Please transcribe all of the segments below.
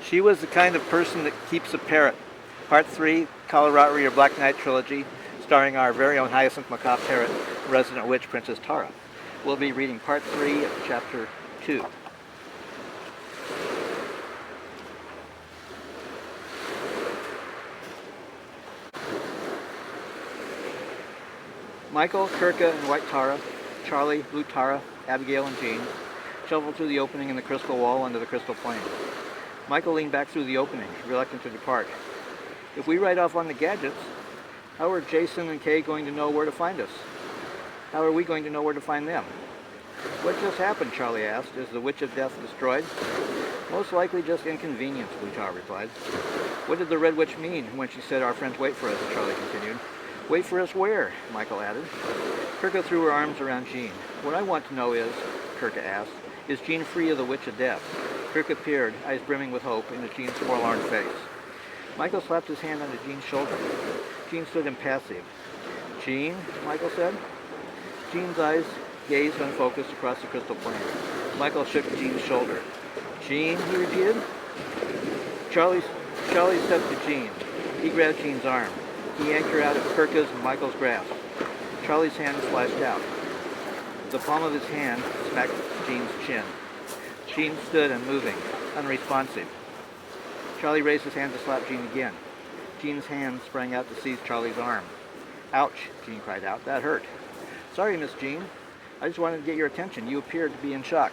She was the kind of person that keeps a parrot. Part 3, Kālarātri or Black Knight Trilogy, starring our very own Hyacinth Macaw Parrot, resident witch, Princess Tara. We'll be reading Part 3 of Chapter 2. Michael, Kirka, and White Tara, Charlie, Blue Tara, Abigail, and Jean shoveled through the opening in the crystal wall under the crystal plane. Michael leaned back through the opening, reluctant to depart. If we ride off on the gadgets, how are Jason and Kay going to know where to find us? How are we going to know where to find them? What just happened? Charlie asked. Is the Witch of Death destroyed? Most likely just inconvenience, Blue Tara replied. What did the Red Witch mean when she said our friends wait for us? Charlie continued. Wait for us where? Michael added. Kirka threw her arms around Jean. What I want to know is, Kirka asked, is Jean free of the Witch of Death? Kirka peered, eyes brimming with hope, into Jean's forlorn face. Michael slapped his hand onto Jean's shoulder. Jean stood impassive. Jean, Michael said. Jean's eyes gazed unfocused across the crystal plane. Michael shook Jean's shoulder. Jean, he repeated. Charlie stepped to Jean. He grabbed Jean's arm. He yanked her out of Kirka's and Michael's grasp. Charlie's hand flashed out. The palm of his hand smacked Jean's chin. Jean stood unmoving, unresponsive. Charlie raised his hand to slap Jean again. Jean's hand sprang out to seize Charlie's arm. Ouch, Jean cried out. That hurt. Sorry, Miss Jean. I just wanted to get your attention. You appeared to be in shock.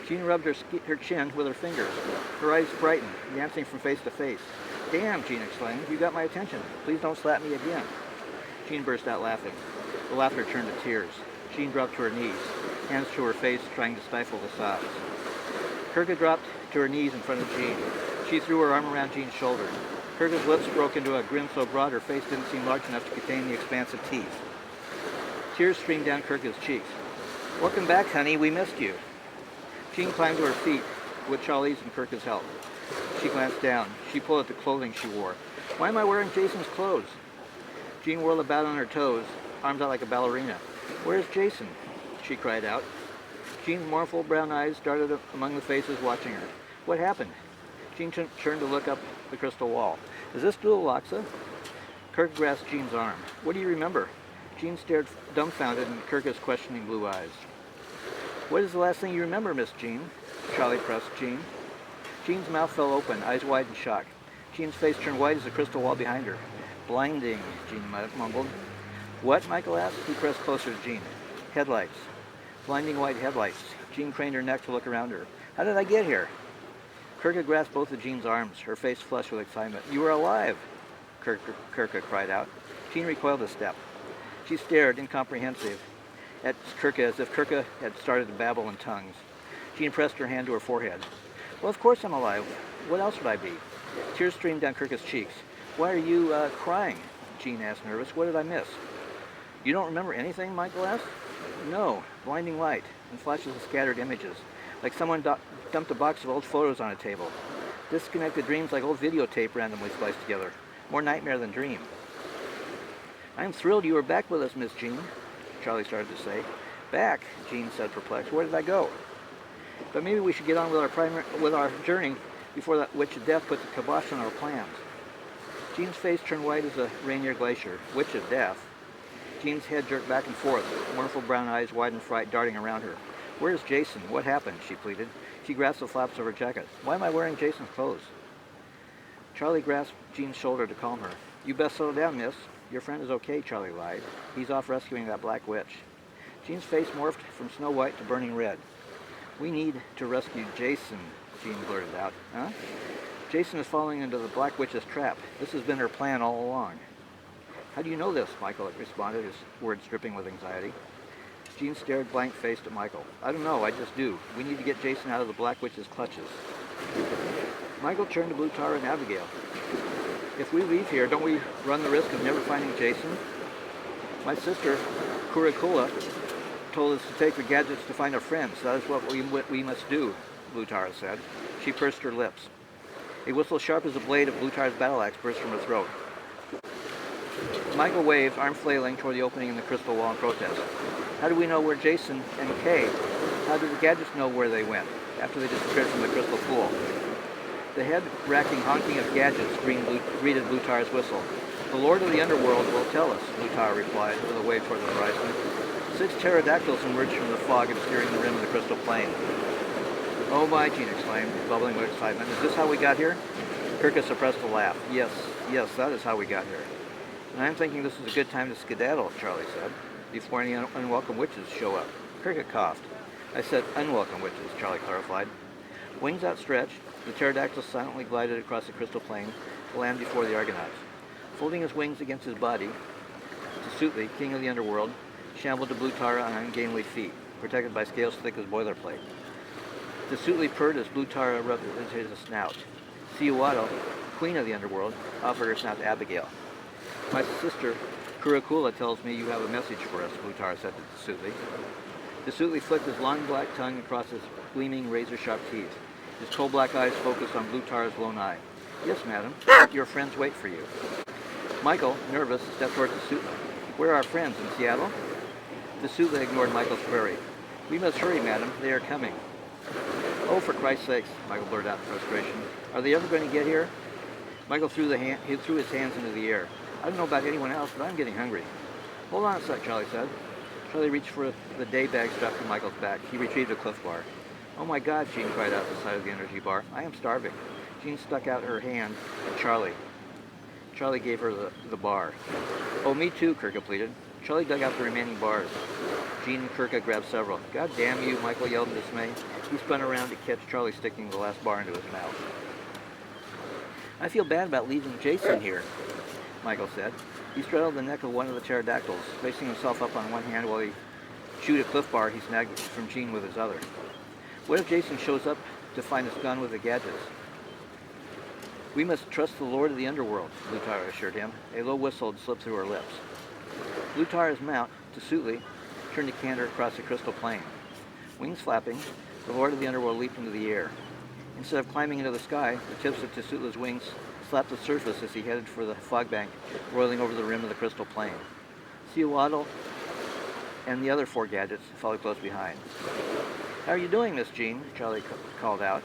Jean rubbed her chin with her fingers. Her eyes brightened, dancing from face to face. Damn, Jean exclaimed. You got my attention. Please don't slap me again. Jean burst out laughing. The laughter turned to tears. Jean dropped to her knees, hands to her face, trying to stifle the sobs. Kirka dropped to her knees in front of Jean. She threw her arm around Jean's shoulder. Kirka's lips broke into a grin so broad her face didn't seem large enough to contain the expansive teeth. Tears streamed down Kirka's cheeks. Welcome back, honey. We missed you. Jean climbed to her feet with Charlie's and Kirka's help. She glanced down. She pulled at the clothing she wore. Why am I wearing Jason's clothes? Jean whirled about on her toes, arms out like a ballerina. Where's Jason? She cried out. Jean's mournful brown eyes darted among the faces watching her. What happened? Jean turned to look up the crystal wall. Is this Kālarātri? Kirka grasped Jean's arm. What do you remember? Jean stared dumbfounded in Kirka's questioning blue eyes. What is the last thing you remember, Miss Jean? Charlie pressed Jean. Jean's mouth fell open, eyes wide in shock. Jean's face turned white as the crystal wall behind her. Blinding, Jean mumbled. What? Michael asked. He pressed closer to Jean. Headlights. Blinding white headlights. Jean craned her neck to look around her. How did I get here? Kirka grasped both of Jean's arms, her face flushed with excitement. You were alive, Kirka cried out. Jean recoiled a step. She stared, incomprehensive, at Kirka as if Kirka had started to babble in tongues. Jean pressed her hand to her forehead. Well, of course I'm alive. What else would I be? Tears streamed down Kirka's cheeks. Why are you crying? Jean asked, nervous. What did I miss? You don't remember anything? Michael asked. No. Blinding light and flashes of scattered images, like someone dumped a box of old photos on a table. Disconnected dreams like old videotape randomly spliced together. More nightmare than dream. I'm thrilled you were back with us, Miss Jean, Charlie started to say. Back, Jean said, perplexed. Where did I go? But maybe we should get on with our journey before that Witch of Death puts the kibosh on our plans. Jean's face turned white as a Rainier glacier. Witch of Death? Jean's head jerked back and forth, mournful brown eyes wide in fright darting around her. Where's Jason? What happened? She pleaded. She grasped the flaps of her jacket. Why am I wearing Jason's clothes? Charlie grasped Jean's shoulder to calm her. You best settle down, miss. Your friend is okay, Charlie lied. He's off rescuing that black witch. Jean's face morphed from snow white to burning red. We need to rescue Jason, Jean blurted out. Huh? Jason is falling into the black witch's trap. This has been her plan all along. How do you know this? Michael responded, his words dripping with anxiety. Jean stared blank-faced at Michael. I don't know, I just do. We need to get Jason out of the black witch's clutches. Michael turned to Blue Tara and Abigail. If we leave here, don't we run the risk of never finding Jason? My sister, Kālarātri, told us to take the gadgets to find our friends. That is what we must do, Blue Tara said. She pursed her lips. A whistle sharp as a blade of Blue Tara's battle axe burst from her throat. Michael waved, arm flailing, toward the opening in the crystal wall in protest. How do we know where Jason and Kay? How do the gadgets know where they went after they disappeared from the crystal pool? The head-racking honking of gadgets greeted Blue Tara's whistle. The Lord of the Underworld will tell us, Blue Tara replied, with a wave toward the horizon. 6 pterodactyls emerged from the fog, obscuring the rim of the crystal plain. Oh my, Jean exclaimed, bubbling with excitement. Is this how we got here? Kirka suppressed a laugh. Yes, that is how we got here. And I'm thinking this is a good time to skedaddle, Charlie said, before any unwelcome witches show up. Kirka coughed. I said unwelcome witches, Charlie clarified. Wings outstretched, the pterodactyl silently glided across the crystal plain to land before the Argonauts. Folding his wings against his body, Tesutli, king of the underworld, shambled to Blue Tara on ungainly feet, protected by scales thick as boilerplate. Tesutli purred as Blue Tara rubbed into his snout. Cihuatl, queen of the underworld, offered her snout to Abigail. My sister, Kurakula, tells me you have a message for us, Blue Tara said to Tesutli. Tesutli flicked his long black tongue across his gleaming razor-sharp teeth. His coal-black eyes focused on Blue Tara's lone eye. Yes, madam. Your friends wait for you. Michael, nervous, stepped toward Tesutli. Where are our friends, in Seattle? Tesutli ignored Michael's query. We must hurry, madam. They are coming. Oh, for Christ's sakes, Michael blurted out in frustration. Are they ever going to get here? Michael threw his hands into the air. I don't know about anyone else, but I'm getting hungry. Hold on a sec, Charlie said. Charlie reached for the day bag strapped to Michael's back. He retrieved a Cliff Bar. Oh my God, Jean cried out at the sight of the energy bar. I am starving. Jean stuck out her hand at Charlie. Charlie gave her the bar. Oh, me too, Kirka pleaded. Charlie dug out the remaining bars. Jean and Kirka grabbed several. God damn you, Michael yelled in dismay. He spun around to catch Charlie sticking the last bar into his mouth. I feel bad about leaving Jason here, Michael said. He straddled the neck of one of the pterodactyls, placing himself up on one hand while he chewed a Cliff Bar he snagged from Jean with his other. What if Jason shows up to find us gone with the gadgets? We must trust the Lord of the Underworld, Blue Tara assured him. A low whistle had slipped through her lips. Blue Tara's mount, Tesutli, turned to canter across the crystal plain. Wings flapping, the Lord of the Underworld leaped into the air. Instead of climbing into the sky, the tips of Tesutli's wings slapped the surface as he headed for the fog bank, roiling over the rim of the crystal plain. Cihuatl and the other 4 gadgets followed close behind. How are you doing, Miss Jean? Charlie called out.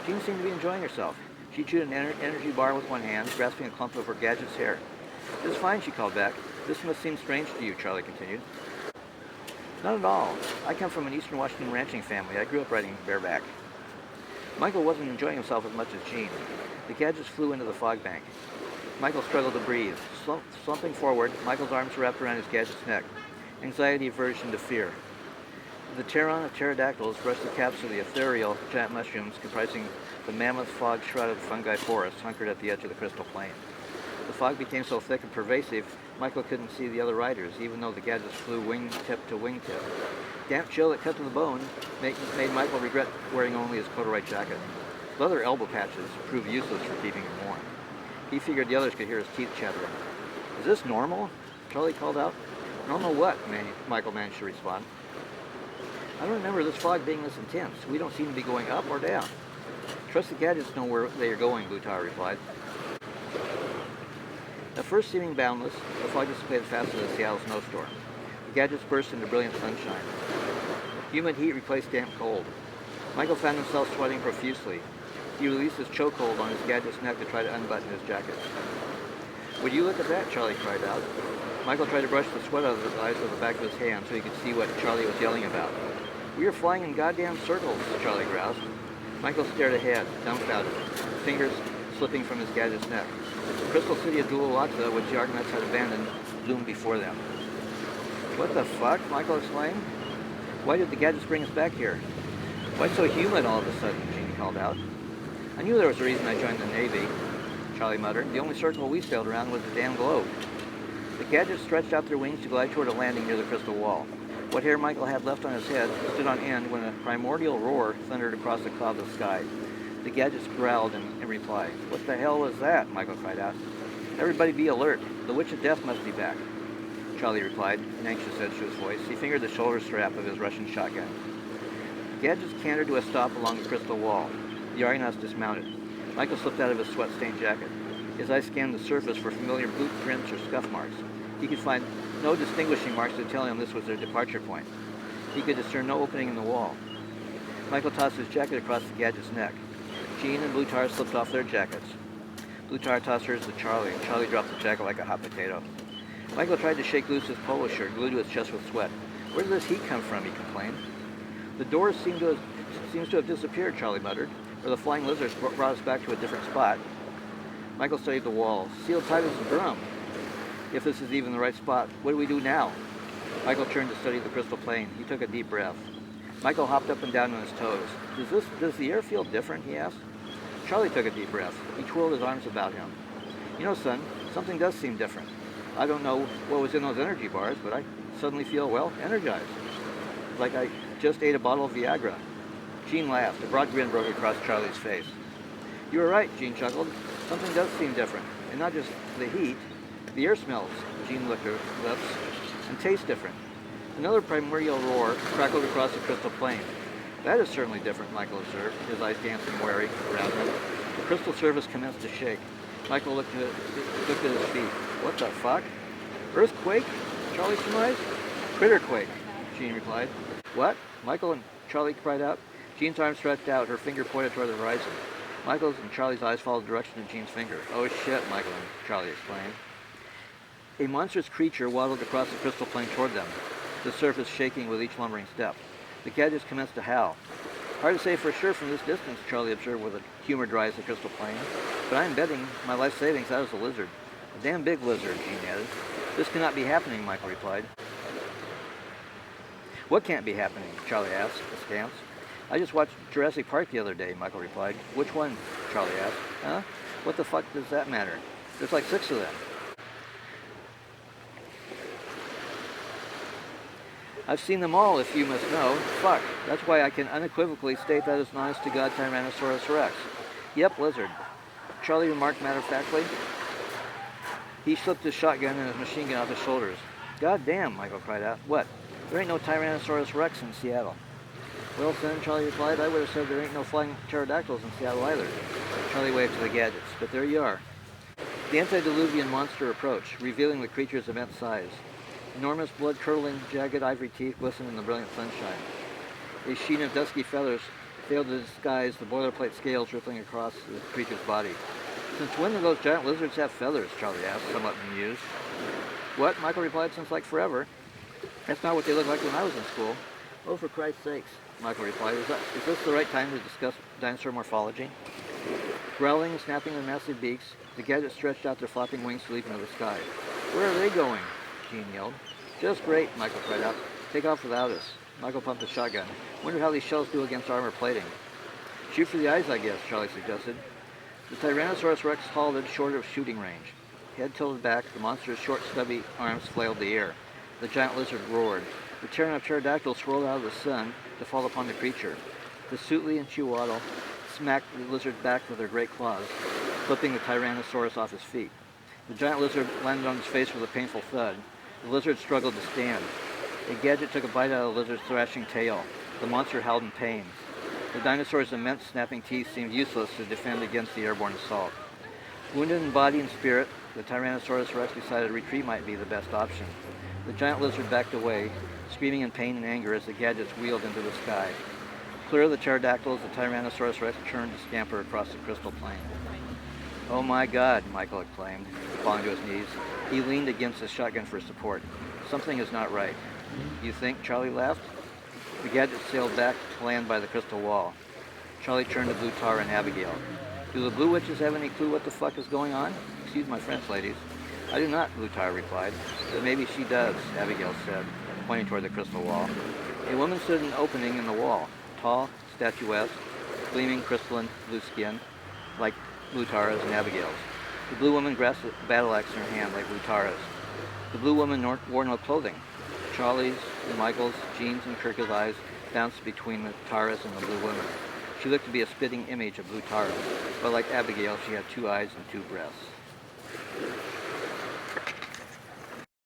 Jean seemed to be enjoying herself. She chewed an energy bar with one hand, grasping a clump of her gadget's hair. It's fine, she called back. This must seem strange to you, Charlie continued. Not at all. I come from an Eastern Washington ranching family. I grew up riding bareback. Michael wasn't enjoying himself as much as Jean. The gadgets flew into the fog bank. Michael struggled to breathe. Slumping forward, Michael's arms wrapped around his gadget's neck. Anxiety verged into fear. The pteron of pterodactyls brushed the caps of the ethereal giant mushrooms comprising the mammoth fog-shrouded fungi forest hunkered at the edge of the crystal plain. The fog became so thick and pervasive, Michael couldn't see the other riders, even though the gadgets flew wingtip to wingtip. Damp chill that cut to the bone made Michael regret wearing only his corduroy jacket. Leather elbow patches proved useless for keeping him warm. He figured the others could hear his teeth chattering. Is this normal? Charlie called out. Normal what? Michael managed to respond. I don't remember this fog being this intense. We don't seem to be going up or down. Trust the gadgets know where they are going, Blue Tara replied. At first seeming boundless, the fog dissipated faster than a Seattle snowstorm. The gadgets burst into brilliant sunshine. Humid heat replaced damp cold. Michael found himself sweating profusely. He released his chokehold on his gadget's neck to try to unbutton his jacket. Would you look at that? Charlie cried out. Michael tried to brush the sweat out of his eyes with the back of his hand so he could see what Charlie was yelling about. We are flying in goddamn circles, Charlie groused. Michael stared ahead, dumbfounded, fingers slipping from his gadget's neck. The crystal city of Kālarātri, which the Argonauts had abandoned, loomed before them. What the fuck? Michael exclaimed. Why did the gadgets bring us back here? Why so humid all of a sudden? Jean called out. I knew there was a reason I joined the Navy, Charlie muttered. The only circle we sailed around was the damn globe. The gadgets stretched out their wings to glide toward a landing near the crystal wall. What hair Michael had left on his head stood on end when a primordial roar thundered across the cloudless sky. The gadgets growled in reply. What the hell was that? Michael cried out. Everybody be alert. The Witch of Death must be back. Charlie replied, an anxious edge to his voice. He fingered the shoulder strap of his Russian shotgun. The gadgets cantered to a stop along the crystal wall. The Argonauts dismounted. Michael slipped out of his sweat-stained jacket. His eyes scanned the surface for familiar boot prints or scuff marks. He could find no distinguishing marks to tell him this was their departure point. He could discern no opening in the wall. Michael tossed his jacket across the gadget's neck. Jean and Blue Tara slipped off their jackets. Blue Tara tossed hers to Charlie, and Charlie dropped the jacket like a hot potato. Michael tried to shake loose his polo shirt, glued to his chest with sweat. Where did this heat come from, he complained. The doors seems to have disappeared, Charlie muttered, or the flying lizards brought us back to a different spot. Michael studied the walls. Sealed tight as a drum. If this is even the right spot, what do we do now? Michael turned to study the crystal plane. He took a deep breath. Michael hopped up and down on his toes. Does the air feel different, he asked. Charlie took a deep breath. He twirled his arms about him. You know, son, something does seem different. I don't know what was in those energy bars, but I suddenly feel, well, energized. Like I just ate a bottle of Viagra. Jean laughed. A broad grin broke across Charlie's face. You were right, Jean chuckled. Something does seem different. And not just the heat. The air smells, Jean licked her lips, and tastes different. Another primordial roar crackled across the crystal plane. That is certainly different, Michael observed, his eyes dancing wary around him. The crystal surface commenced to shake. Michael looked at his feet. What the fuck? Earthquake? Charlie surmised. Critterquake, Jean replied. What? Michael and Charlie cried out. Jean's arm stretched out, her finger pointed toward the horizon. Michael's and Charlie's eyes followed the direction of Jean's finger. Oh shit, Michael and Charlie exclaimed. A monstrous creature waddled across the crystal plane toward them, the surface shaking with each lumbering step. The gadgets commenced to howl. Hard to say for sure from this distance, Charlie observed with a humor dry as the crystal plane, but I'm betting my life savings that was a lizard. A damn big lizard, Jean added. This cannot be happening, Michael replied. What can't be happening? Charlie asked, askance. I just watched Jurassic Park the other day, Michael replied. Which one? Charlie asked. Huh? What the fuck does that matter? There's like 6 of them. I've seen them all, if you must know. Fuck. That's why I can unequivocally state that it's an honest-to-God Tyrannosaurus Rex. Yep, lizard. Charlie remarked matter-of-factly. He slipped his shotgun and his machine gun off his shoulders. God damn, Michael cried out. What? There ain't no Tyrannosaurus Rex in Seattle. Well, son, Charlie replied, I would have said there ain't no flying pterodactyls in Seattle either. Charlie waved to the gadgets. But there you are. The antediluvian monster approached, revealing the creature's immense size. Enormous, blood-curdling, jagged ivory teeth glistened in the brilliant sunshine. A sheen of dusky feathers failed to disguise the boilerplate scales rippling across the creature's body. Since when do those giant lizards have feathers? Charlie asked, somewhat bemused. What? Michael replied, since like forever. That's not what they looked like when I was in school. Oh, for Christ's sakes, Michael replied. Is this the right time to discuss dinosaur morphology? Growling and snapping their massive beaks, the gadgets stretched out their flapping wings to leap into the sky. Where are they going? Jean yelled. Just great, Michael cried out. Take off without us. Michael pumped the shotgun. Wonder how these shells do against armor plating. Shoot for the eyes, I guess, Charlie suggested. The Tyrannosaurus Rex halted short of shooting range. Head tilted back, the monster's short, stubby arms flailed the air. The giant lizard roared. The Terran of pterodactyls swirled out of the sun to fall upon the creature. The Sutli and Chihuahua smacked the lizard back with their great claws, flipping the Tyrannosaurus off his feet. The giant lizard landed on his face with a painful thud. The lizard struggled to stand. A gadget took a bite out of the lizard's thrashing tail. The monster howled in pain. The dinosaur's immense snapping teeth seemed useless to defend against the airborne assault. Wounded in body and spirit, the Tyrannosaurus Rex decided retreat might be the best option. The giant lizard backed away, screaming in pain and anger as the gadgets wheeled into the sky. Clear of the pterodactyls, the Tyrannosaurus Rex turned to scamper across the crystal plain. Oh my God, Michael exclaimed, falling to his knees. He leaned against his shotgun for support. Something is not right. You think? Charlie laughed. The gadget sailed back to land by the crystal wall. Charlie turned to Blue Tara and Abigail. Do the Blue Witches have any clue what the fuck is going on? Excuse my French, ladies. I do not, Blue Tara replied. But maybe she does, Abigail said, pointing toward the crystal wall. A woman stood in an opening in the wall, tall, statuesque, gleaming crystalline blue skin, like Blue Tara's and Abigail's. The blue woman grasped a battle axe in her hand like Blue Tara's. The blue woman wore no clothing. Charlie's and Michael's, Jean's and Kirka's eyes bounced between the Tara's and the blue woman. She looked to be a spitting image of Blue Tara, but like Abigail, she had 2 eyes and 2 breasts.